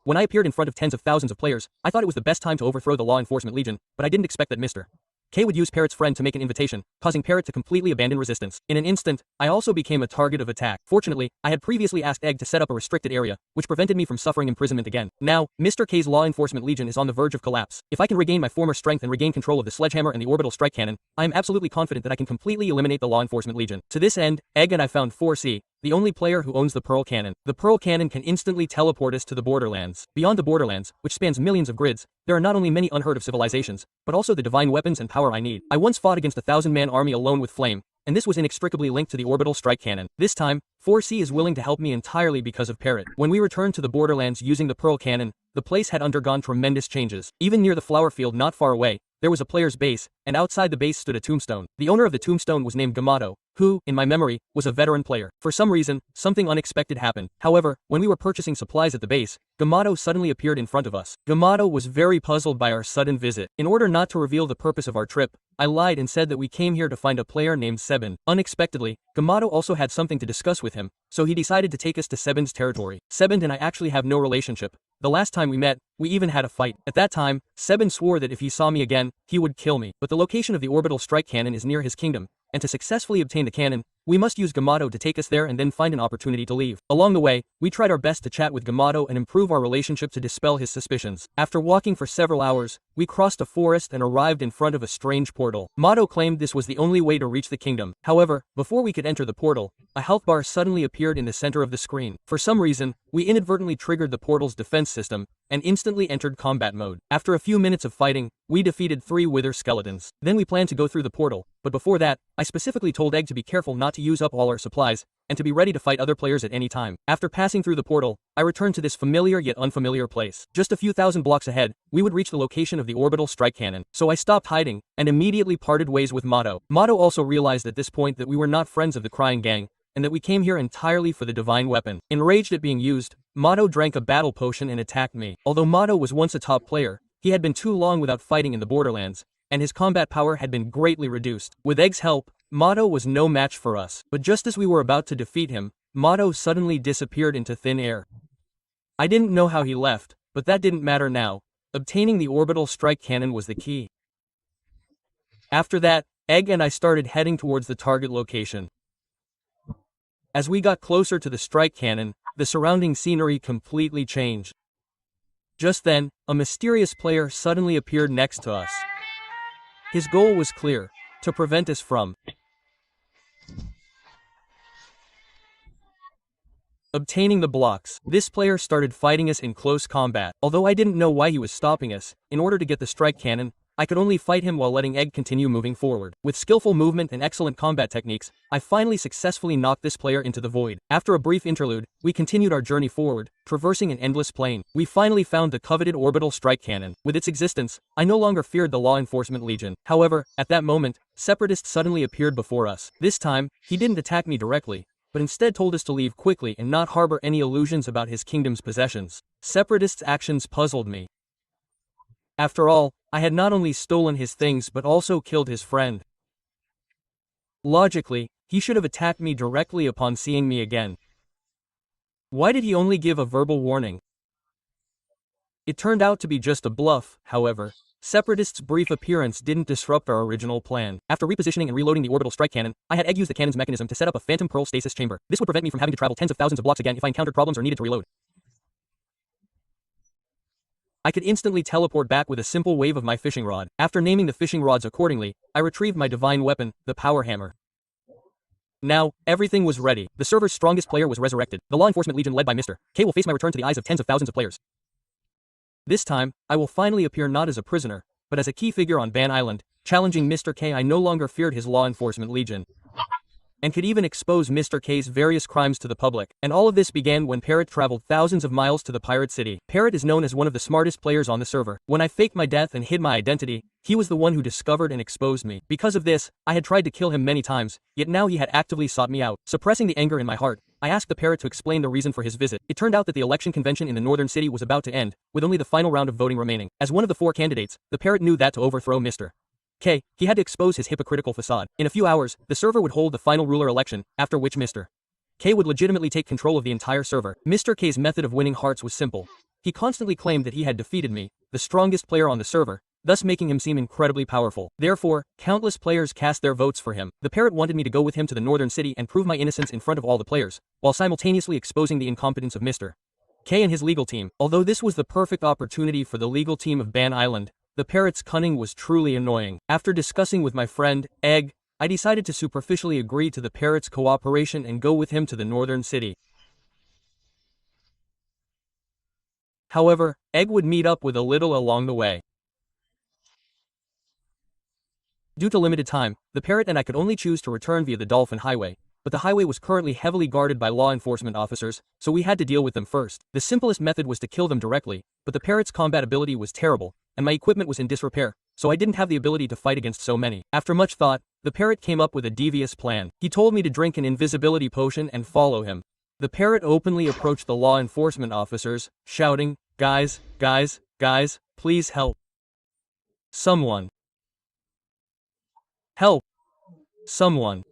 When I appeared in front of tens of thousands of players, I thought it was the best time to overthrow the law enforcement legion, but I didn't expect that Mr. K would use Parrot's friend to make an invitation, causing Parrot to completely abandon resistance. In an instant, I also became a target of attack. Fortunately, I had previously asked Egg to set up a restricted area, which prevented me from suffering imprisonment again. Now, Mr. K's law enforcement legion is on the verge of collapse. If I can regain my former strength and regain control of the sledgehammer and the orbital strike cannon, I am absolutely confident that I can completely eliminate the law enforcement legion. To this end, Egg and I found 4C, the only player who owns the Pearl Cannon. The Pearl Cannon can instantly teleport us to the Borderlands. Beyond the Borderlands, which spans millions of grids, there are not only many unheard of civilizations, but also the divine weapons and power I need. I once fought against a 1,000-man army alone with flame, and this was inextricably linked to the orbital strike cannon. This time, 4C is willing to help me entirely because of Parrot. When we returned to the Borderlands using the Pearl Cannon, the place had undergone tremendous changes. Even near the flower field not far away, there was a player's base, and outside the base stood a tombstone. The owner of the tombstone was named Gamato, who, in my memory, was a veteran player. For some reason, something unexpected happened. However, when we were purchasing supplies at the base, Gamato suddenly appeared in front of us. Gamato was very puzzled by our sudden visit. In order not to reveal the purpose of our trip, I lied and said that we came here to find a player named Sebin. Unexpectedly, Gamato also had something to discuss with him, so he decided to take us to Sebin's territory. Sebin and I actually have no relationship. The last time we met, we even had a fight. At that time, Sebin swore that if he saw me again, he would kill me. But the location of the orbital strike cannon is near his kingdom, and to successfully obtain the cannon, we must use Gamato to take us there and then find an opportunity to leave. Along the way, we tried our best to chat with Gamato and improve our relationship to dispel his suspicions. After walking for several hours, we crossed a forest and arrived in front of a strange portal. Gamato claimed this was the only way to reach the kingdom. However, before we could enter the portal, a health bar suddenly appeared in the center of the screen. For some reason, we inadvertently triggered the portal's defense system and instantly entered combat mode. After a few minutes of fighting, we defeated 3 wither skeletons. Then we planned to go through the portal, but before that, I specifically told Egg to be careful not to use up all our supplies, and to be ready to fight other players at any time. After passing through the portal, I returned to this familiar yet unfamiliar place. Just a few thousand blocks ahead, we would reach the location of the orbital strike cannon, so I stopped hiding, and immediately parted ways with Mato. Mato also realized at this point that we were not friends of the Crying Gang, and that we came here entirely for the divine weapon. Enraged at being used, Mato drank a battle potion and attacked me. Although Mato was once a top player, he had been too long without fighting in the Borderlands, and his combat power had been greatly reduced. With Egg's help, Mato was no match for us, but just as we were about to defeat him, Mato suddenly disappeared into thin air. I didn't know how he left, but that didn't matter now. Obtaining the orbital strike cannon was the key. After that, Egg and I started heading towards the target location. As we got closer to the strike cannon, the surrounding scenery completely changed. Just then, a mysterious player suddenly appeared next to us. His goal was clear: to prevent us from obtaining the blocks. This player started fighting us in close combat. Although I didn't know why he was stopping us, in order to get the strike cannon, I could only fight him while letting Egg continue moving forward. With skillful movement and excellent combat techniques, I finally successfully knocked this player into the void. After a brief interlude, we continued our journey forward, traversing an endless plain. We finally found the coveted orbital strike cannon. With its existence, I no longer feared the law enforcement legion. However, at that moment, Separatist suddenly appeared before us. This time, he didn't attack me directly, but instead told us to leave quickly and not harbor any illusions about his kingdom's possessions. Separatist's actions puzzled me. After all, I had not only stolen his things but also killed his friend. Logically, he should have attacked me directly upon seeing me again. Why did he only give a verbal warning? It turned out to be just a bluff, however. Separatist's brief appearance didn't disrupt our original plan. After repositioning and reloading the orbital strike cannon, I had Egg use the cannon's mechanism to set up a phantom pearl stasis chamber. This would prevent me from having to travel tens of thousands of blocks again if I encountered problems or needed to reload. I could instantly teleport back with a simple wave of my fishing rod. After naming the fishing rods accordingly, I retrieved my divine weapon, the power hammer. Now, everything was ready. The server's strongest player was resurrected. The law enforcement legion led by Mr. K will face my return to the eyes of tens of thousands of players. This time, I will finally appear not as a prisoner, but as a key figure on Ban Island. Challenging Mr. K, I no longer feared his law enforcement legion, and could even expose Mr. K's various crimes to the public. And all of this began when Parrot traveled thousands of miles to the pirate city. Parrot is known as one of the smartest players on the server. When I faked my death and hid my identity, he was the one who discovered and exposed me. Because of this, I had tried to kill him many times, yet now he had actively sought me out. Suppressing the anger in my heart, I asked the Parrot to explain the reason for his visit. It turned out that the election convention in the northern city was about to end, with only the final round of voting remaining. As one of the 4 candidates, the Parrot knew that to overthrow Mr. K, he had to expose his hypocritical facade. In a few hours, the server would hold the final ruler election, after which Mr. K would legitimately take control of the entire server. Mr. K's method of winning hearts was simple. He constantly claimed that he had defeated me, the strongest player on the server, thus making him seem incredibly powerful. Therefore, countless players cast their votes for him. The parrot wanted me to go with him to the northern city and prove my innocence in front of all the players, while simultaneously exposing the incompetence of Mr. K and his legal team. Although this was the perfect opportunity for the legal team of Ban Island, the parrot's cunning was truly annoying. After discussing with my friend, Egg, I decided to superficially agree to the parrot's cooperation and go with him to the northern city. However, Egg would meet up with a little along the way. Due to limited time, the parrot and I could only choose to return via the Dolphin Highway, but the highway was currently heavily guarded by law enforcement officers, so we had to deal with them first. The simplest method was to kill them directly, but the parrot's combat ability was terrible, and my equipment was in disrepair, so I didn't have the ability to fight against so many. After much thought, the parrot came up with a devious plan. He told me to drink an invisibility potion and follow him. The parrot openly approached the law enforcement officers, shouting, "Guys, guys, guys, please help. Someone. Help. Someone.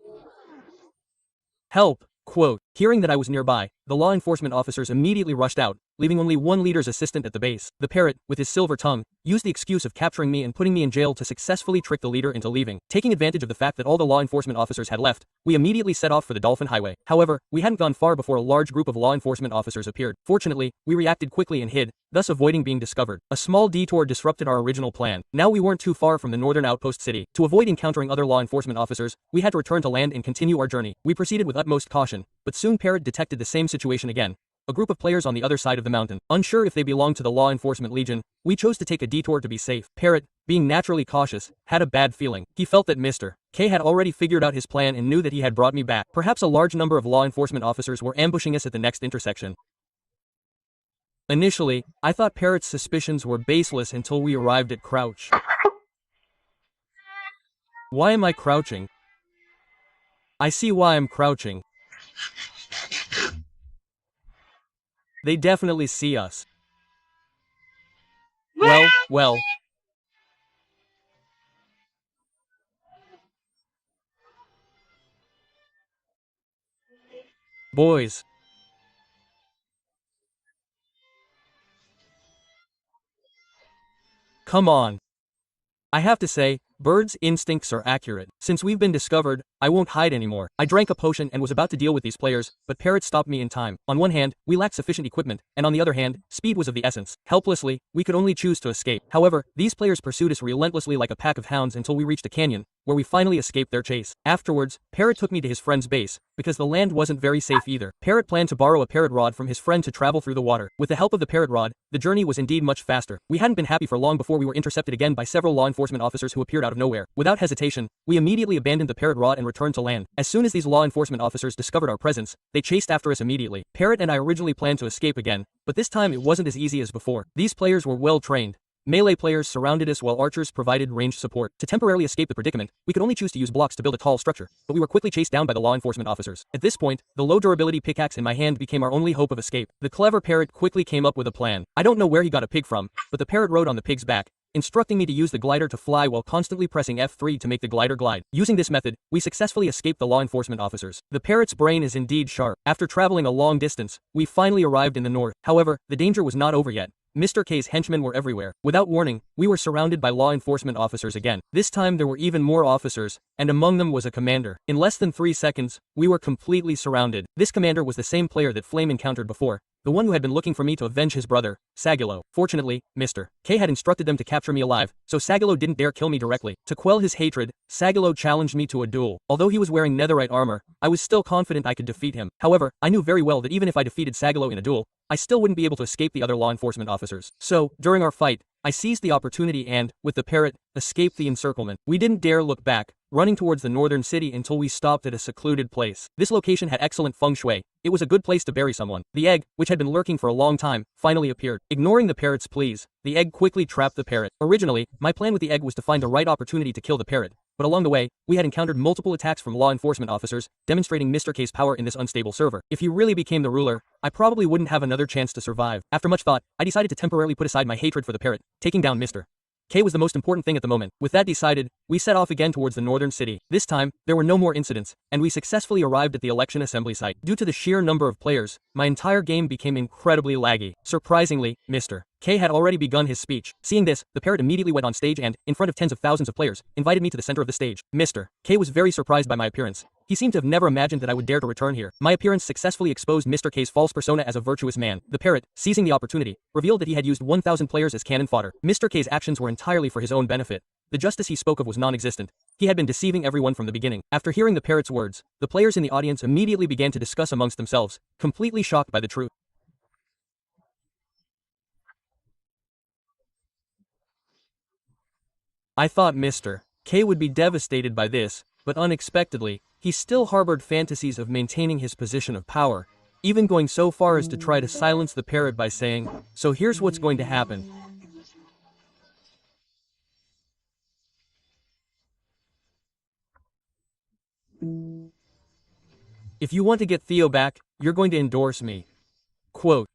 Help." Quote. Hearing that I was nearby, the law enforcement officers immediately rushed out, leaving only one leader's assistant at the base. The parrot, with his silver tongue, used the excuse of capturing me and putting me in jail to successfully trick the leader into leaving. Taking advantage of the fact that all the law enforcement officers had left, we immediately set off for the Dolphin Highway. However, we hadn't gone far before a large group of law enforcement officers appeared. Fortunately, we reacted quickly and hid, thus avoiding being discovered. A small detour disrupted our original plan. Now we weren't too far from the northern outpost city. To avoid encountering other law enforcement officers, we had to return to land and continue our journey. We proceeded with utmost caution, but soon Parrot detected the same situation again. A group of players on the other side of the mountain. Unsure if they belonged to the law enforcement legion, we chose to take a detour to be safe. Parrot, being naturally cautious, had a bad feeling. He felt that Mr. K had already figured out his plan and knew that he had brought me back. Perhaps a large number of law enforcement officers were ambushing us at the next intersection. Initially, I thought Parrot's suspicions were baseless until we arrived at Crouch. Why am I crouching? I see why I'm crouching. They definitely see us. Well. Boys. Come on. I have to say, Bird's instincts are accurate. Since we've been discovered, I won't hide anymore. I drank a potion and was about to deal with these players, but Parrot stopped me in time. On one hand, we lacked sufficient equipment, and on the other hand, speed was of the essence. Helplessly, we could only choose to escape. However, these players pursued us relentlessly like a pack of hounds until we reached a canyon, where we finally escaped their chase. Afterwards, Parrot took me to his friend's base, because the land wasn't very safe either. Parrot planned to borrow a parrot rod from his friend to travel through the water. With the help of the parrot rod, the journey was indeed much faster. We hadn't been happy for long before we were intercepted again by several law enforcement officers who appeared out of nowhere. Without hesitation, we immediately abandoned the parrot rod and returned to land. As soon as these law enforcement officers discovered our presence, they chased after us immediately. Parrot and I originally planned to escape again, but this time it wasn't as easy as before. These players were well trained. Melee players surrounded us while archers provided ranged support. To temporarily escape the predicament, we could only choose to use blocks to build a tall structure, but we were quickly chased down by the law enforcement officers. At this point, the low durability pickaxe in my hand became our only hope of escape. The clever parrot quickly came up with a plan. I don't know where he got a pig from, but the parrot rode on the pig's back, instructing me to use the glider to fly while constantly pressing F3 to make the glider glide. Using this method, we successfully escaped the law enforcement officers. The parrot's brain is indeed sharp. After traveling a long distance, we finally arrived in the north. However, the danger was not over yet. Mr. K's henchmen were everywhere. Without warning, we were surrounded by law enforcement officers again. This time there were even more officers, and among them was a commander. In less than 3 seconds, we were completely surrounded. This commander was the same player that Flame encountered before, the one who had been looking for me to avenge his brother, Sagilo. Fortunately, Mr. K had instructed them to capture me alive, so Sagilo didn't dare kill me directly. To quell his hatred, Sagilo challenged me to a duel. Although he was wearing netherite armor, I was still confident I could defeat him. However, I knew very well that even if I defeated Sagilo in a duel, I still wouldn't be able to escape the other law enforcement officers. So, during our fight, I seized the opportunity and, with the parrot, escaped the encirclement. We didn't dare look back, running towards the northern city until we stopped at a secluded place. This location had excellent feng shui. It was a good place to bury someone. The egg, which had been lurking for a long time, finally appeared. Ignoring the parrot's pleas, the egg quickly trapped the parrot. Originally, my plan with the egg was to find the right opportunity to kill the parrot, but along the way, we had encountered multiple attacks from law enforcement officers, demonstrating Mr. K's power in this unstable server. If he really became the ruler, I probably wouldn't have another chance to survive. After much thought, I decided to temporarily put aside my hatred for the parrot, taking down Mr. K was the most important thing at the moment. With that decided, we set off again towards the northern city. This time, there were no more incidents, and we successfully arrived at the election assembly site. Due to the sheer number of players, my entire game became incredibly laggy. Surprisingly, Mr. K had already begun his speech. Seeing this, the parrot immediately went on stage and, in front of tens of thousands of players, invited me to the center of the stage. Mr. K was very surprised by my appearance. He seemed to have never imagined that I would dare to return here. My appearance successfully exposed Mr. K's false persona as a virtuous man. The parrot, seizing the opportunity, revealed that he had used 1,000 players as cannon fodder. Mr. K's actions were entirely for his own benefit. The justice he spoke of was non-existent. He had been deceiving everyone from the beginning. After hearing the parrot's words, the players in the audience immediately began to discuss amongst themselves, completely shocked by the truth. I thought Mr. K would be devastated by this, but unexpectedly, he still harbored fantasies of maintaining his position of power, even going so far as to try to silence the parrot by saying, "So here's what's going to happen. If you want to get Theo back, you're going to endorse me." Quote.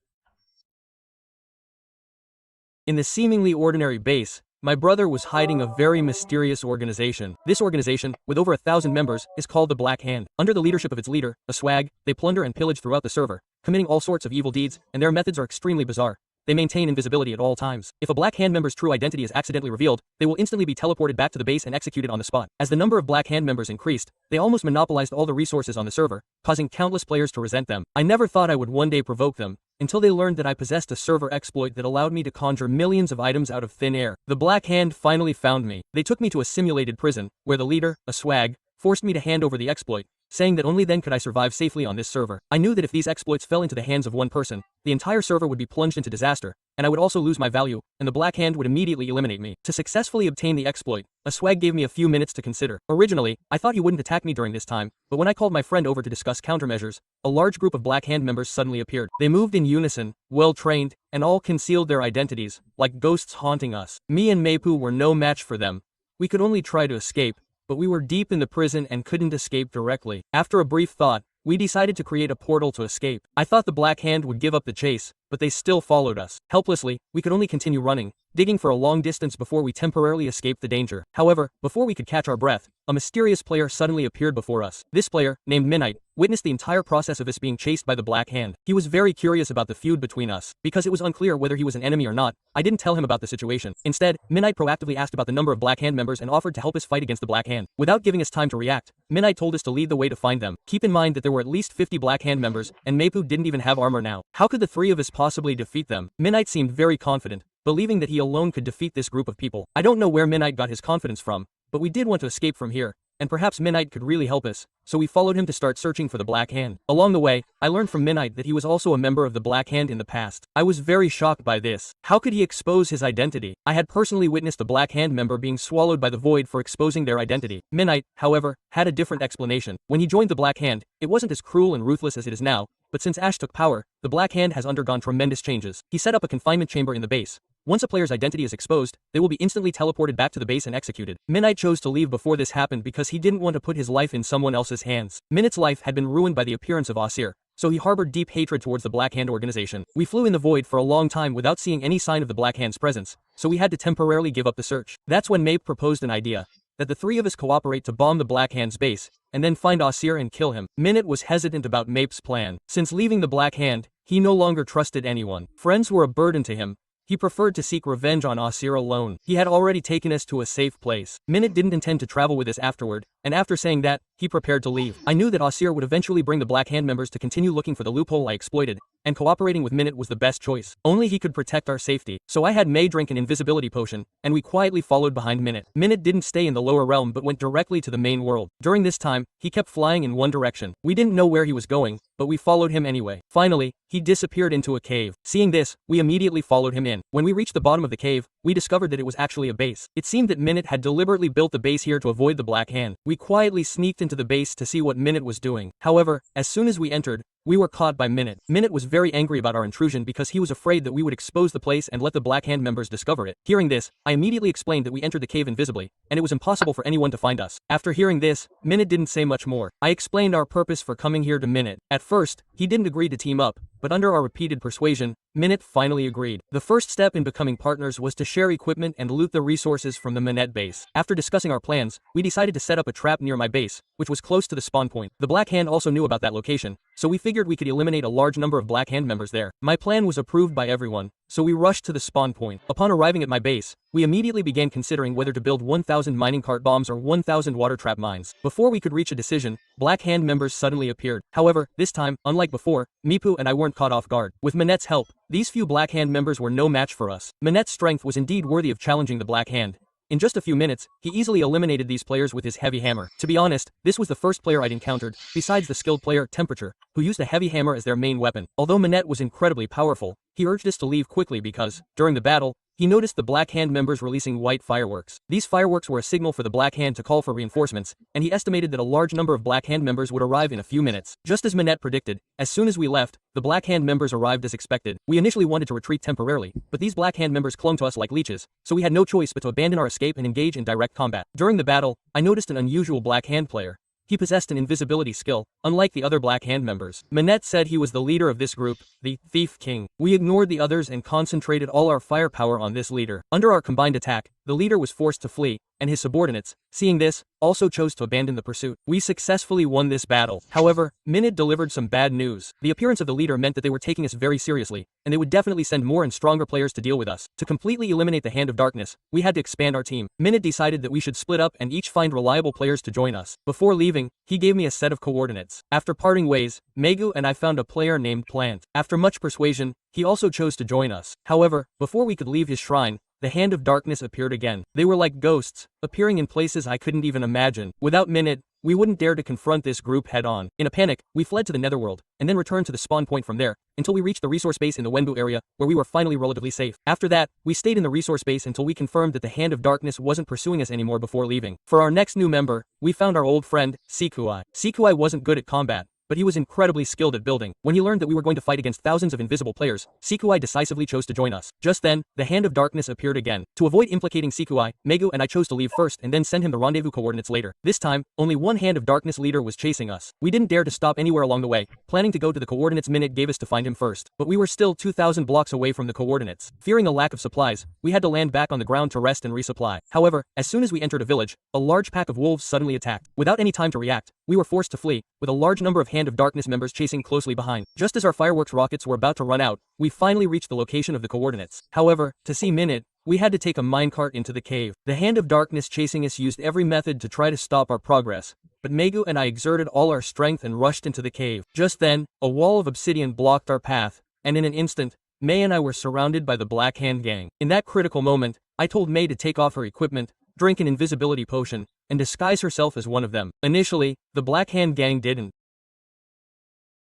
In the seemingly ordinary base, my brother was hiding a very mysterious organization. This organization, with over 1,000 members, is called the Black Hand. Under the leadership of its leader, a swag, they plunder and pillage throughout the server, committing all sorts of evil deeds, and their methods are extremely bizarre. They maintain invisibility at all times. If a Black Hand member's true identity is accidentally revealed, they will instantly be teleported back to the base and executed on the spot. As the number of Black Hand members increased, they almost monopolized all the resources on the server, causing countless players to resent them. I never thought I would one day provoke them, until they learned that I possessed a server exploit that allowed me to conjure millions of items out of thin air. The Black Hand finally found me. They took me to a simulated prison, where the leader, a swag, forced me to hand over the exploit, saying that only then could I survive safely on this server. I knew that if these exploits fell into the hands of one person, the entire server would be plunged into disaster, and I would also lose my value, and the Black Hand would immediately eliminate me. To successfully obtain the exploit, a swag gave me a few minutes to consider. Originally, I thought he wouldn't attack me during this time, but when I called my friend over to discuss countermeasures, a large group of Black Hand members suddenly appeared. They moved in unison, well-trained, and all concealed their identities, like ghosts haunting us. Me and Meipu were no match for them. We could only try to escape, but we were deep in the prison and couldn't escape directly. After a brief thought, we decided to create a portal to escape. I thought the Black Hand would give up the chase, but they still followed us. Helplessly, we could only continue running, digging for a long distance before we temporarily escaped the danger. However, before we could catch our breath, a mysterious player suddenly appeared before us. This player, named Midnight, witnessed the entire process of us being chased by the Black Hand. He was very curious about the feud between us. Because it was unclear whether he was an enemy or not, I didn't tell him about the situation. Instead, Midnight proactively asked about the number of Black Hand members and offered to help us fight against the Black Hand. Without giving us time to react, Midnight told us to lead the way to find them. Keep in mind that there were at least 50 Black Hand members, and Meipu didn't even have armor now. How could the three of us possibly defeat them? Midnight seemed very confident, believing that he alone could defeat this group of people. I don't know where Midnight got his confidence from, but we did want to escape from here, and perhaps Midnight could really help us, so we followed him to start searching for the Black Hand. Along the way, I learned from Midnight that he was also a member of the Black Hand in the past. I was very shocked by this. How could he expose his identity? I had personally witnessed a Black Hand member being swallowed by the void for exposing their identity. Midnight, however, had a different explanation. When he joined the Black Hand, it wasn't as cruel and ruthless as it is now, but since Ash took power, the Black Hand has undergone tremendous changes. He set up a confinement chamber in the base. Once a player's identity is exposed, they will be instantly teleported back to the base and executed. Midnight chose to leave before this happened because he didn't want to put his life in someone else's hands. Minut's life had been ruined by the appearance of Asir, so he harbored deep hatred towards the Black Hand organization. We flew in the void for a long time without seeing any sign of the Black Hand's presence, so we had to temporarily give up the search. That's when Mape proposed an idea, that the three of us cooperate to bomb the Black Hand's base, and then find Asir and kill him. Minute was hesitant about Mape's plan. Since leaving the Black Hand, he no longer trusted anyone. Friends were a burden to him. He preferred to seek revenge on Asir alone. He had already taken us to a safe place. Minute didn't intend to travel with us afterward, and after saying that, he prepared to leave. I knew that Asir would eventually bring the Black Hand members to continue looking for the loophole I exploited, and cooperating with Minute was the best choice. Only he could protect our safety. So I had May drink an invisibility potion, and we quietly followed behind Minute. Minute didn't stay in the lower realm but went directly to the main world. During this time, he kept flying in one direction. We didn't know where he was going, but we followed him anyway. Finally, he disappeared into a cave. Seeing this, we immediately followed him in. When we reached the bottom of the cave, we discovered that it was actually a base. It seemed that Minute had deliberately built the base here to avoid the Black Hand. We quietly sneaked into the base to see what Minute was doing. However, as soon as we entered, we were caught by Minute. Minute was very angry about our intrusion because he was afraid that we would expose the place and let the Black Hand members discover it. Hearing this, I immediately explained that we entered the cave invisibly, and it was impossible for anyone to find us. After hearing this, Minute didn't say much more. I explained our purpose for coming here to Minute. At first, he didn't agree to team up, but under our repeated persuasion, Minute finally agreed. The first step in becoming partners was to share equipment and loot the resources from the Minette base. After discussing our plans, we decided to set up a trap near my base, which was close to the spawn point. The Black Hand also knew about that location, so we figured we could eliminate a large number of Black Hand members there. My plan was approved by everyone, so we rushed to the spawn point. Upon arriving at my base, we immediately began considering whether to build 1,000 mining cart bombs or 1,000 water trap mines. Before we could reach a decision, Black Hand members suddenly appeared. However, this time, unlike before, Mipu and I weren't caught off guard. With Minette's help, these few Black Hand members were no match for us. Minette's strength was indeed worthy of challenging the Black Hand. In just a few minutes, he easily eliminated these players with his heavy hammer. To be honest, this was the first player I'd encountered, besides the skilled player, Temperature, who used a heavy hammer as their main weapon. Although Minette was incredibly powerful, he urged us to leave quickly because, during the battle, he noticed the Black Hand members releasing white fireworks. These fireworks were a signal for the Black Hand to call for reinforcements, and he estimated that a large number of Black Hand members would arrive in a few minutes. Just as Minette predicted, as soon as we left, the Black Hand members arrived as expected. We initially wanted to retreat temporarily, but these Black Hand members clung to us like leeches, so we had no choice but to abandon our escape and engage in direct combat. During the battle, I noticed an unusual Black Hand player. He possessed an invisibility skill, unlike the other Black Hand members. Minette said he was the leader of this group, the Thief King. We ignored the others and concentrated all our firepower on this leader. Under our combined attack, the leader was forced to flee, and his subordinates, seeing this, also chose to abandon the pursuit. We successfully won this battle. However, Minute delivered some bad news. The appearance of the leader meant that they were taking us very seriously, and they would definitely send more and stronger players to deal with us. To completely eliminate the Hand of Darkness, we had to expand our team. Minute decided that we should split up and each find reliable players to join us. Before leaving, he gave me a set of coordinates. After parting ways, Megu and I found a player named Plant. After much persuasion, he also chose to join us. However, before we could leave his shrine, the Hand of Darkness appeared again. They were like ghosts, appearing in places I couldn't even imagine. Without Minute, we wouldn't dare to confront this group head-on. In a panic, we fled to the Netherworld, and then returned to the spawn point from there, until we reached the resource base in the Wenbu area, where we were finally relatively safe. After that, we stayed in the resource base until we confirmed that the Hand of Darkness wasn't pursuing us anymore before leaving. For our next new member, we found our old friend, Sikuai. Sikuai wasn't good at combat, but he was incredibly skilled at building. When he learned that we were going to fight against thousands of invisible players, Sikuai decisively chose to join us. Just then, the Hand of Darkness appeared again. To avoid implicating Sikuai, Megu and I chose to leave first and then send him the rendezvous coordinates later. This time, only one Hand of Darkness leader was chasing us. We didn't dare to stop anywhere along the way, planning to go to the coordinates Minute gave us to find him first. But we were still 2,000 blocks away from the coordinates. Fearing a lack of supplies, we had to land back on the ground to rest and resupply. However, as soon as we entered a village, a large pack of wolves suddenly attacked. Without any time to react, we were forced to flee, with a large number of Hand of Darkness members chasing closely behind. Just as our fireworks rockets were about to run out, we finally reached the location of the coordinates. However, to see Minute, we had to take a minecart into the cave. The Hand of Darkness chasing us used every method to try to stop our progress, but Megu and I exerted all our strength and rushed into the cave. Just then, a wall of obsidian blocked our path, and in an instant, May and I were surrounded by the Black Hand gang. In that critical moment, I told May to take off her equipment, drink an invisibility potion, and disguise herself as one of them. Initially, the Black Hand gang didn't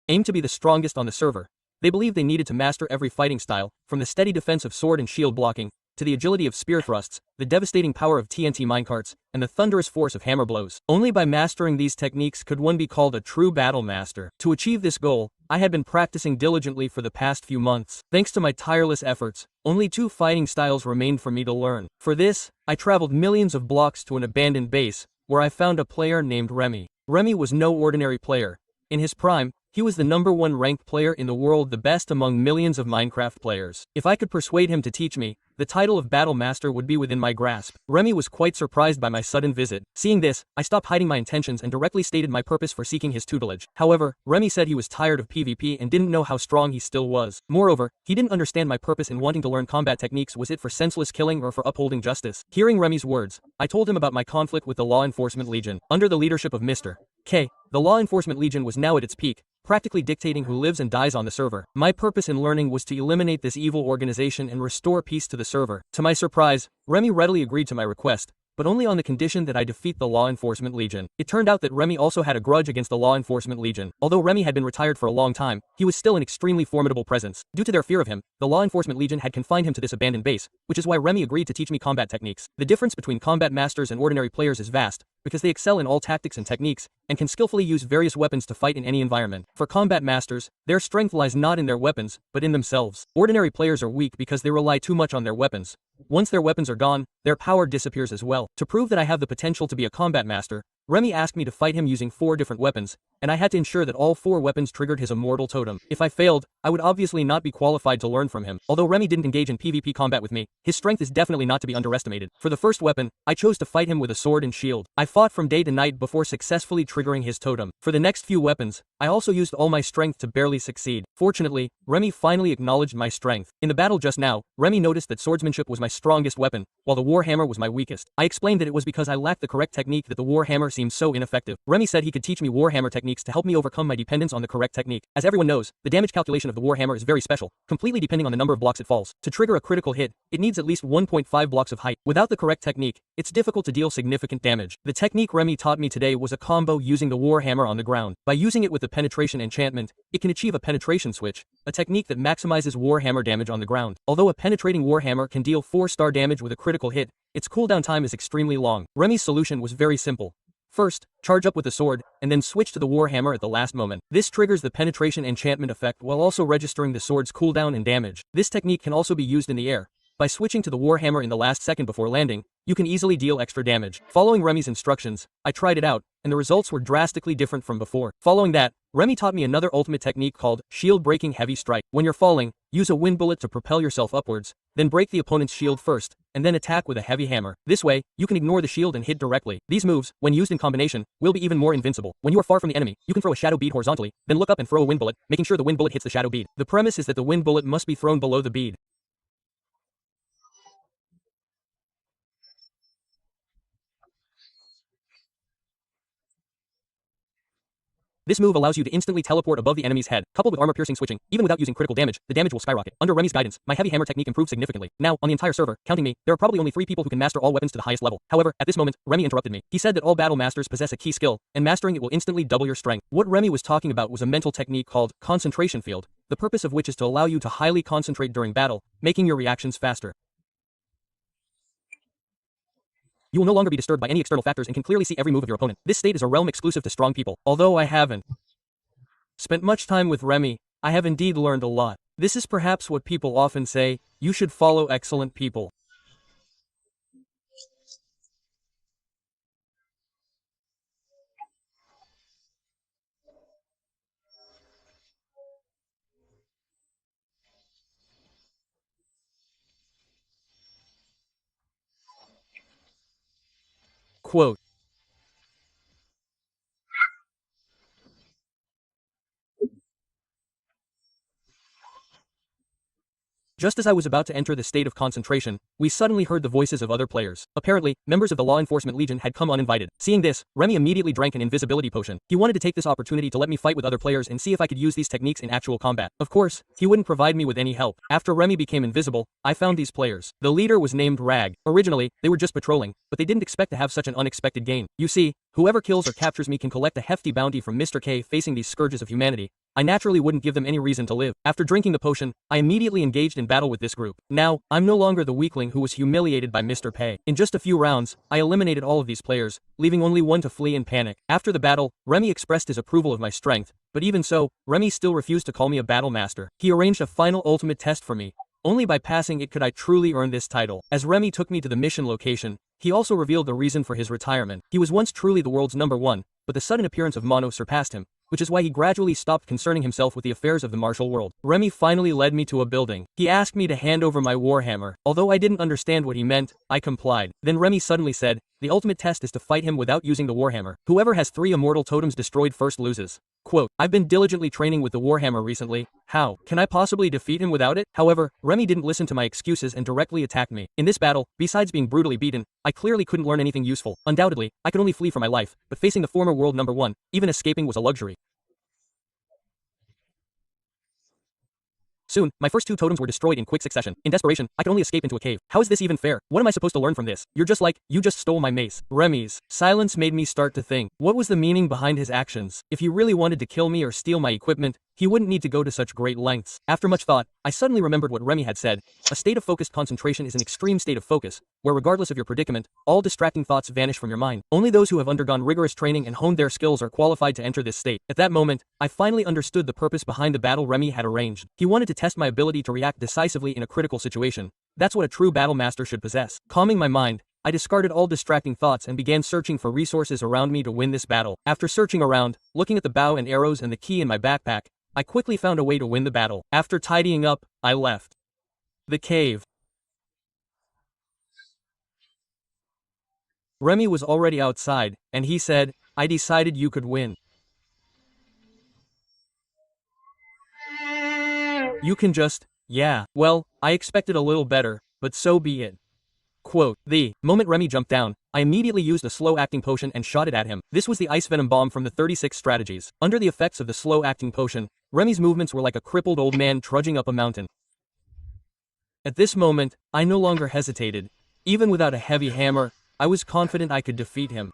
aim to be the strongest on the server. They believed they needed to master every fighting style, from the steady defense of sword and shield blocking, to the agility of spear thrusts, the devastating power of TNT minecarts, and the thunderous force of hammer blows. Only by mastering these techniques could one be called a true battle master. To achieve this goal, I had been practicing diligently for the past few months. Thanks to my tireless efforts, only 2 fighting styles remained for me to learn. For this, I traveled millions of blocks to an abandoned base, where I found a player named Remy. Remy was no ordinary player. In his prime, he was the #1 ranked player in the world, the best among millions of Minecraft players. If I could persuade him to teach me, the title of Battle Master would be within my grasp. Remy was quite surprised by my sudden visit. Seeing this, I stopped hiding my intentions and directly stated my purpose for seeking his tutelage. However, Remy said he was tired of PvP and didn't know how strong he still was. Moreover, he didn't understand my purpose in wanting to learn combat techniques. Was it for senseless killing or for upholding justice? Hearing Remy's words, I told him about my conflict with the Law Enforcement Legion. Under the leadership of Mr. K, the Law Enforcement Legion was now at its peak, practically dictating who lives and dies on the server. My purpose in learning was to eliminate this evil organization and restore peace to the server. To my surprise, Remy readily agreed to my request, but only on the condition that I defeat the Law Enforcement Legion. It turned out that Remy also had a grudge against the Law Enforcement Legion. Although Remy had been retired for a long time, he was still an extremely formidable presence. Due to their fear of him, the Law Enforcement Legion had confined him to this abandoned base, which is why Remy agreed to teach me combat techniques. The difference between combat masters and ordinary players is vast, because they excel in all tactics and techniques, and can skillfully use various weapons to fight in any environment. For combat masters, their strength lies not in their weapons, but in themselves. Ordinary players are weak because they rely too much on their weapons. Once their weapons are gone, their power disappears as well. To prove that I have the potential to be a combat master, Remy asked me to fight him using 4 different weapons, and I had to ensure that all 4 weapons triggered his immortal totem. If I failed, I would obviously not be qualified to learn from him. Although Remy didn't engage in PvP combat with me, his strength is definitely not to be underestimated. For the first weapon, I chose to fight him with a sword and shield. I fought from day to night before successfully triggering his totem. For the next few weapons, I also used all my strength to barely succeed. Fortunately, Remy finally acknowledged my strength. In the battle just now, Remy noticed that swordsmanship was my strongest weapon, while the warhammer was my weakest. I explained that it was because I lacked the correct technique that the warhammer seemed so ineffective. Remy said he could teach me warhammer techniques to help me overcome my dependence on the correct technique. As everyone knows, the damage calculation of the warhammer is very special, completely depending on the number of blocks it falls. To trigger a critical hit, it needs at least 1.5 blocks of height. Without the correct technique, it's difficult to deal significant damage. The technique Remy taught me today was a combo using the warhammer on the ground. By using it with the penetration enchantment, it can achieve a penetration switch, a technique that maximizes warhammer damage on the ground. Although a penetrating warhammer can deal 4-star damage with a critical hit, its cooldown time is extremely long. Remy's solution was very simple. First, charge up with the sword, and then switch to the warhammer at the last moment. This triggers the penetration enchantment effect while also registering the sword's cooldown and damage. This technique can also be used in the air. By switching to the warhammer in the last second before landing, you can easily deal extra damage. Following Remy's instructions, I tried it out, and the results were drastically different from before. Following that, Remy taught me another ultimate technique called shield breaking heavy strike. When you're falling, use a wind bullet to propel yourself upwards, then break the opponent's shield first, and then attack with a heavy hammer. This way, you can ignore the shield and hit directly. These moves, when used in combination, will be even more invincible. When you are far from the enemy, you can throw a shadow bead horizontally, then look up and throw a wind bullet, making sure the wind bullet hits the shadow bead. The premise is that the wind bullet must be thrown below the bead. This move allows you to instantly teleport above the enemy's head. Coupled with armor-piercing switching, even without using critical damage, the damage will skyrocket. Under Remy's guidance, my heavy hammer technique improved significantly. Now, on the entire server, counting me, there are probably only 3 people who can master all weapons to the highest level. However, at this moment, Remy interrupted me. He said that all battle masters possess a key skill, and mastering it will instantly double your strength. What Remy was talking about was a mental technique called concentration field, the purpose of which is to allow you to highly concentrate during battle, making your reactions faster. You will no longer be disturbed by any external factors and can clearly see every move of your opponent. This state is a realm exclusive to strong people. Although I haven't spent much time with Remy, I have indeed learned a lot. This is perhaps what people often say, you should follow excellent people. Quote, just as I was about to enter the state of concentration, we suddenly heard the voices of other players. Apparently, members of the Law Enforcement Legion had come uninvited. Seeing this, Remy immediately drank an invisibility potion. He wanted to take this opportunity to let me fight with other players and see if I could use these techniques in actual combat. Of course, he wouldn't provide me with any help. After Remy became invisible, I found these players. The leader was named Rag. Originally, they were just patrolling, but they didn't expect to have such an unexpected gain. You see, whoever kills or captures me can collect a hefty bounty from Mr. K facing these scourges of humanity. I naturally wouldn't give them any reason to live. After drinking the potion, I immediately engaged in battle with this group. Now, I'm no longer the weakling who was humiliated by Mr. Pei. In just a few rounds, I eliminated all of these players, leaving only one to flee in panic. After the battle, Remy expressed his approval of my strength, but even so, Remy still refused to call me a battle master. He arranged a final ultimate test for me. Only by passing it could I truly earn this title. As Remy took me to the mission location, he also revealed the reason for his retirement. He was once truly the world's #1, but the sudden appearance of Mono surpassed him, which is why he gradually stopped concerning himself with the affairs of the martial world. Remy finally led me to a building. He asked me to hand over my warhammer. Although I didn't understand what he meant, I complied. Then Remy suddenly said, the ultimate test is to fight him without using the warhammer. Whoever has 3 immortal totems destroyed first loses. Quote, I've been diligently training with the warhammer recently. How can I possibly defeat him without it? However, Remy didn't listen to my excuses and directly attacked me. In this battle, besides being brutally beaten, I clearly couldn't learn anything useful. Undoubtedly, I could only flee for my life, but facing the former world #1, even escaping was a luxury. Soon, my first 2 totems were destroyed in quick succession. In desperation, I could only escape into a cave. How is this even fair? What am I supposed to learn from this? You're just like, you just stole my mace. Remy's silence made me start to think. What was the meaning behind his actions? If he really wanted to kill me or steal my equipment, he wouldn't need to go to such great lengths. After much thought, I suddenly remembered what Remy had said. A state of focused concentration is an extreme state of focus, where regardless of your predicament, all distracting thoughts vanish from your mind. Only those who have undergone rigorous training and honed their skills are qualified to enter this state. At that moment, I finally understood the purpose behind the battle Remy had arranged. He wanted to test my ability to react decisively in a critical situation. That's what a true battle master should possess. Calming my mind, I discarded all distracting thoughts and began searching for resources around me to win this battle. After searching around, looking at the bow and arrows and the key in my backpack, I quickly found a way to win the battle. After tidying up, I left the cave. Remy was already outside, and he said, "I decided you could win. You can just, yeah." Well, I expected a little better, but so be it. Quote, the moment Remy jumped down, I immediately used a slow-acting potion and shot it at him. This was the Ice Venom Bomb from the 36 strategies. Under the effects of the slow-acting potion, Remy's movements were like a crippled old man trudging up a mountain. At this moment, I no longer hesitated. Even without a heavy hammer, I was confident I could defeat him.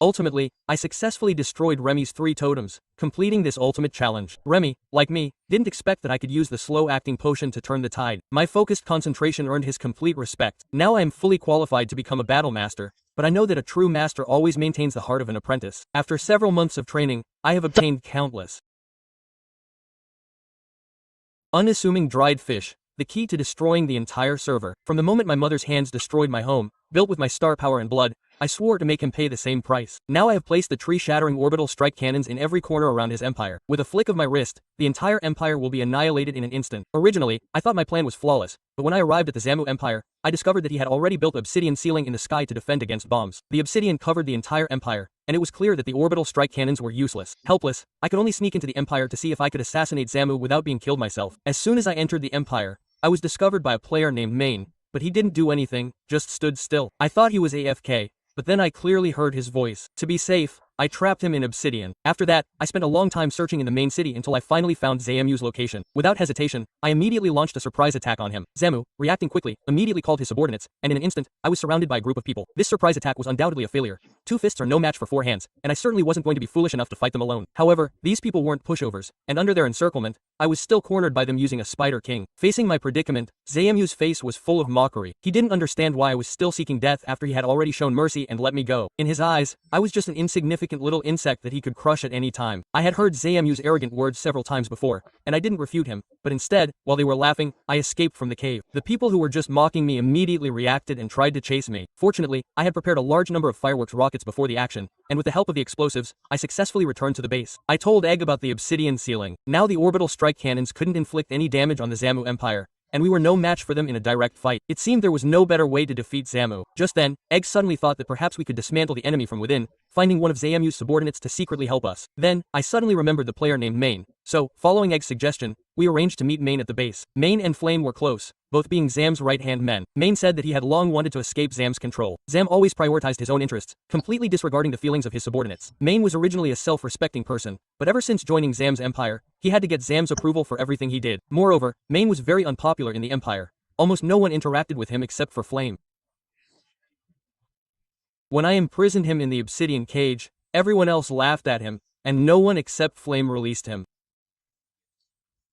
Ultimately, I successfully destroyed Remy's 3 totems, completing this ultimate challenge. Remy, like me, didn't expect that I could use the slow-acting potion to turn the tide. My focused concentration earned his complete respect. Now I am fully qualified to become a battle master, but I know that a true master always maintains the heart of an apprentice. After several months of training, I have obtained countless unassuming dried fish, the key to destroying the entire server. From the moment my mother's hands destroyed my home, built with my star power and blood, I swore to make him pay the same price. Now I have placed the tree-shattering orbital strike cannons in every corner around his empire. With a flick of my wrist, the entire empire will be annihilated in an instant. Originally, I thought my plan was flawless, but when I arrived at the Zamu Empire, I discovered that he had already built obsidian ceiling in the sky to defend against bombs. The obsidian covered the entire empire, and it was clear that the orbital strike cannons were useless. Helpless, I could only sneak into the empire to see if I could assassinate Zamu without being killed myself. As soon as I entered the empire, I was discovered by a player named Main, but he didn't do anything, just stood still. I thought he was AFK, but then I clearly heard his voice. To be safe, I trapped him in obsidian. After that, I spent a long time searching in the main city until I finally found Zamu's location. Without hesitation, I immediately launched a surprise attack on him. Zamu, reacting quickly, immediately called his subordinates, and in an instant, I was surrounded by a group of people. This surprise attack was undoubtedly a failure. 2 fists are no match for 4 hands, and I certainly wasn't going to be foolish enough to fight them alone. However, these people weren't pushovers, and under their encirclement, I was still cornered by them using a Spider King. Facing my predicament, Zamu's face was full of mockery. He didn't understand why I was still seeking death after he had already shown mercy and let me go. In his eyes, I was just an insignificant little insect that he could crush at any time. I had heard Zamu's arrogant words several times before, and I didn't refute him, but instead, while they were laughing, I escaped from the cave. The people who were just mocking me immediately reacted and tried to chase me. Fortunately, I had prepared a large number of fireworks rockets before the action, and with the help of the explosives, I successfully returned to the base. I told Egg about the obsidian ceiling. Now the orbital strike cannons couldn't inflict any damage on the Zamu Empire, and we were no match for them in a direct fight. It seemed there was no better way to defeat Zamu. Just then, Egg suddenly thought that perhaps we could dismantle the enemy from within, finding one of Zamu's subordinates to secretly help us. Then, I suddenly remembered the player named Main, so, following Egg's suggestion, we arranged to meet Main at the base. Main and Flame were close, both being Zam's right-hand men. Main said that he had long wanted to escape Zam's control. Zam always prioritized his own interests, completely disregarding the feelings of his subordinates. Main was originally a self-respecting person, but ever since joining Zam's empire, he had to get Zam's approval for everything he did. Moreover, Main was very unpopular in the empire. Almost no one interacted with him except for Flame. When I imprisoned him in the obsidian cage, everyone else laughed at him, and no one except Flame released him.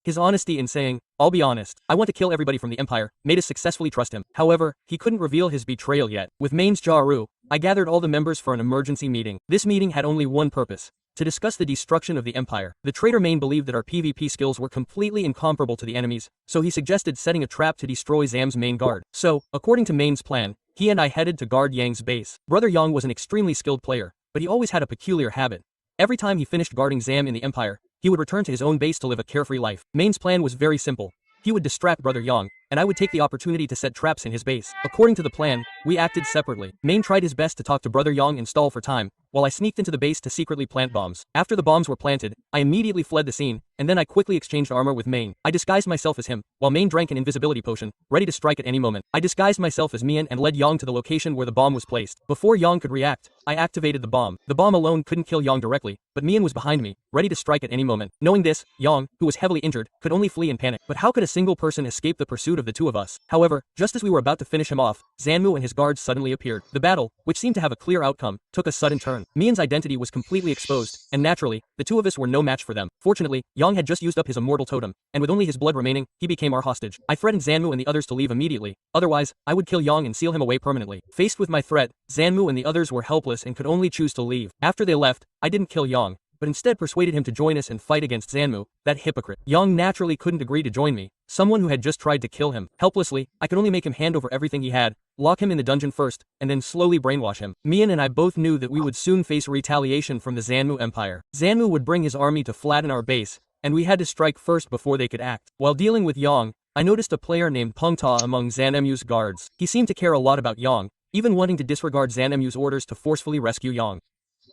His honesty in saying, "I'll be honest, I want to kill everybody from the Empire," made us successfully trust him. However, he couldn't reveal his betrayal yet. With Main's Jaru, I gathered all the members for an emergency meeting. This meeting had only one purpose: to discuss the destruction of the Empire. The traitor Main believed that our PvP skills were completely incomparable to the enemies, so he suggested setting a trap to destroy Zam's main guard. So, according to Main's plan, he and I headed to guard Yang's base. Brother Yang was an extremely skilled player, but he always had a peculiar habit. Every time he finished guarding Zam in the Empire, he would return to his own base to live a carefree life. Main's plan was very simple. He would distract Brother Yang, and I would take the opportunity to set traps in his base. According to the plan, we acted separately. Main tried his best to talk to Brother Yang and stall for time, while I sneaked into the base to secretly plant bombs. After the bombs were planted, I immediately fled the scene, and then I quickly exchanged armor with Main. I disguised myself as him, while Main drank an invisibility potion, ready to strike at any moment. I disguised myself as Mian and led Yang to the location where the bomb was placed. Before Yang could react, I activated the bomb. The bomb alone couldn't kill Yang directly, but Mian was behind me, ready to strike at any moment. Knowing this, Yang, who was heavily injured, could only flee in panic. But how could a single person escape the pursuit of the two of us? However, just as we were about to finish him off, Zanmu and his guards suddenly appeared. The battle, which seemed to have a clear outcome, took a sudden turn. Mian's identity was completely exposed, and naturally, the two of us were no match for them. Fortunately, Yang had just used up his immortal totem, and with only his blood remaining, he became our hostage. I threatened Zanmu and the others to leave immediately, otherwise, I would kill Yang and seal him away permanently. Faced with my threat, Zanmu and the others were helpless and could only choose to leave. After they left, I didn't kill Yang, but instead persuaded him to join us and fight against Zanmu, that hypocrite. Yang naturally couldn't agree to join me, someone who had just tried to kill him. Helplessly, I could only make him hand over everything he had, lock him in the dungeon first, and then slowly brainwash him. Mian and I both knew that we would soon face retaliation from the Zanmu Empire. Zanmu would bring his army to flatten our base, and we had to strike first before they could act. While dealing with Yang, I noticed a player named Pengta among Zanmu's guards. He seemed to care a lot about Yang, even wanting to disregard Zanmu's orders to forcefully rescue Yang.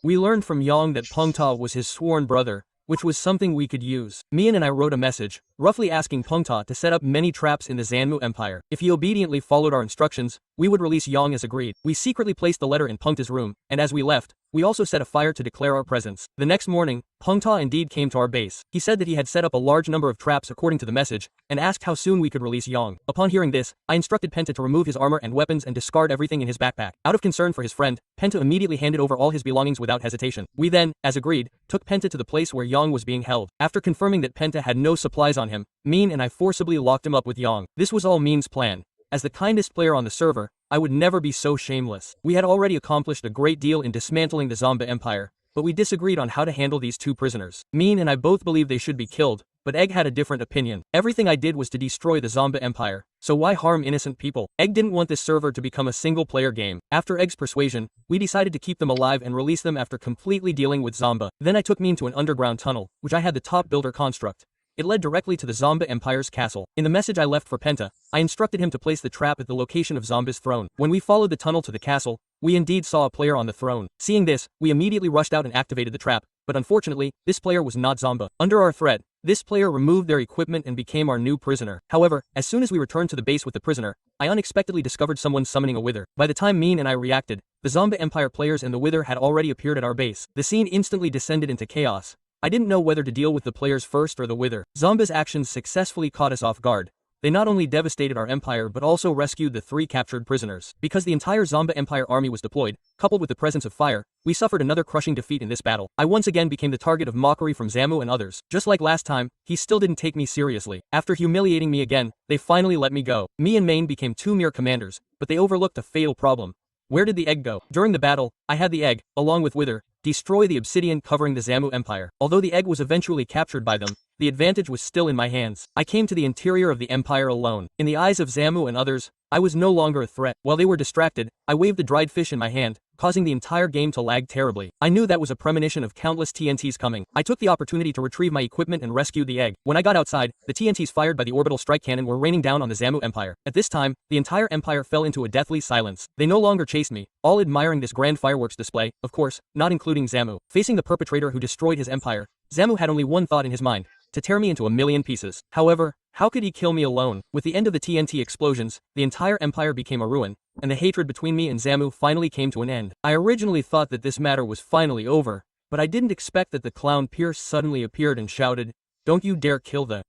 We learned from Yang that Pengta was his sworn brother, which was something we could use. Mian and I wrote a message, roughly asking Pengta to set up many traps in the Zanmu Empire. If he obediently followed our instructions, we would release Yang as agreed. We secretly placed the letter in Pengta's room, and as we left, we also set a fire to declare our presence. The next morning, Pengta indeed came to our base. He said that he had set up a large number of traps according to the message, and asked how soon we could release Yang. Upon hearing this, I instructed Penta to remove his armor and weapons and discard everything in his backpack. Out of concern for his friend, Penta immediately handed over all his belongings without hesitation. We then, as agreed, took Penta to the place where Yang was being held. After confirming that Penta had no supplies on him, Min and I forcibly locked him up with Yang. This was all Min's plan. As the kindest player on the server, I would never be so shameless. We had already accomplished a great deal in dismantling the Zomba Empire, but we disagreed on how to handle these two prisoners. Min and I both believed they should be killed, but Egg had a different opinion. Everything I did was to destroy the Zomba Empire, so why harm innocent people? Egg didn't want this server to become a single-player game. After Egg's persuasion, we decided to keep them alive and release them after completely dealing with Zomba. Then I took Min to an underground tunnel, which I had the top builder construct. It led directly to the Zomba Empire's castle. In the message I left for Penta, I instructed him to place the trap at the location of Zomba's throne. When we followed the tunnel to the castle, we indeed saw a player on the throne. Seeing this, we immediately rushed out and activated the trap, but unfortunately, this player was not Zomba. Under our threat, this player removed their equipment and became our new prisoner. However, as soon as we returned to the base with the prisoner, I unexpectedly discovered someone summoning a wither. By the time Min and I reacted, the Zomba Empire players and the wither had already appeared at our base. The scene instantly descended into chaos. I didn't know whether to deal with the players first or the wither. Zomba's actions successfully caught us off guard. They not only devastated our empire but also rescued the 3 captured prisoners. Because the entire Zomba Empire army was deployed, coupled with the presence of fire, we suffered another crushing defeat in this battle. I once again became the target of mockery from Zamu and others. Just like last time, he still didn't take me seriously. After humiliating me again, they finally let me go. Me and Main became 2 mere commanders, but they overlooked a fatal problem. Where did the egg go? During the battle, I had the egg, along with Wither, destroy the obsidian covering the Zamu Empire. Although the egg was eventually captured by them, the advantage was still in my hands. I came to the interior of the empire alone. In the eyes of Zamu and others, I was no longer a threat. While they were distracted, I waved the dried fish in my hand, causing the entire game to lag terribly. I knew that was a premonition of countless TNTs coming. I took the opportunity to retrieve my equipment and rescue the egg. When I got outside, the TNTs fired by the orbital strike cannon were raining down on the Zamu Empire. At this time, the entire empire fell into a deathly silence. They no longer chased me, all admiring this grand fireworks display, of course, not including Zamu. Facing the perpetrator who destroyed his empire, Zamu had only one thought in his mind: to tear me into a million pieces. However, how could he kill me alone? With the end of the TNT explosions, the entire empire became a ruin, and the hatred between me and Zamu finally came to an end. I originally thought that this matter was finally over, but I didn't expect that the clown Pierce suddenly appeared and shouted, "Don't you dare kill the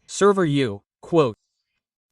server, you." Quote,